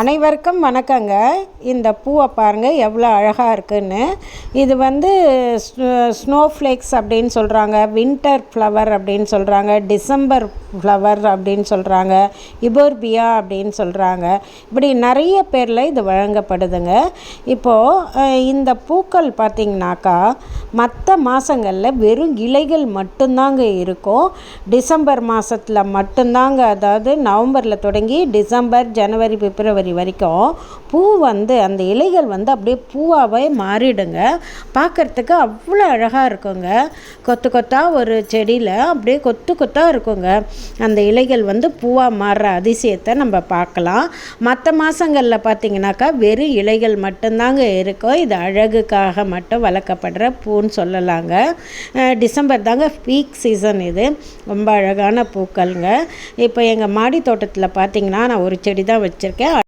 அனைவருக்கும் வணக்கங்க. இந்த பூவை பாருங்கள் எவ்வளோ அழகாக இருக்குன்னு. இது ஸ்னோ ஃப்ளேக்ஸ் அப்படின்னு சொல்கிறாங்க, வின்டர் ஃப்ளவர் அப்படின்னு சொல்கிறாங்க, டிசம்பர் ஃப்ளவர் அப்படின்னு சொல்கிறாங்க, இபோர்பியா அப்படின்னு சொல்கிறாங்க. இப்படி நிறைய பேரில் இது வழங்கப்படுதுங்க. இப்போது இந்த பூக்கள் பார்த்திங்கனாக்கா மற்ற மாதங்களில் வெறும் இலைகள் மட்டும்தாங்க இருக்கும். டிசம்பர் மாதத்தில் மட்டும்தாங்க, அதாவது நவம்பரில் தொடங்கி டிசம்பர், ஜனவரி, பிப்ரவரி வரைக்கும் பூ அந்த இலைகள் அப்படியே பூவாகவே மாறிடுங்க. பார்க்குறதுக்கு அவ்வளோ அழகாக இருக்குங்க. கொத்து கொத்தாக ஒரு செடியில் அப்படியே கொத்து கொத்தாக இருக்குங்க. அந்த இலைகள் பூவாக மாறுற அதிசயத்தை நம்ம பார்க்கலாம். மற்ற மாதங்களில் பார்த்திங்கனாக்கா வெறும் இலைகள் மட்டும்தாங்க இருக்கும். இது அழகுக்காக மட்டும் வளர்க்கப்படுற பூன்னு சொல்லலாங்க. டிசம்பர் தாங்க பீக் சீசன். இது ரொம்ப அழகான பூக்கள்ங்க. இப்போ எங்கள் மாடி தோட்டத்தில் பார்த்திங்கன்னா நான் ஒரு செடி தான் வச்சுருக்கேன்.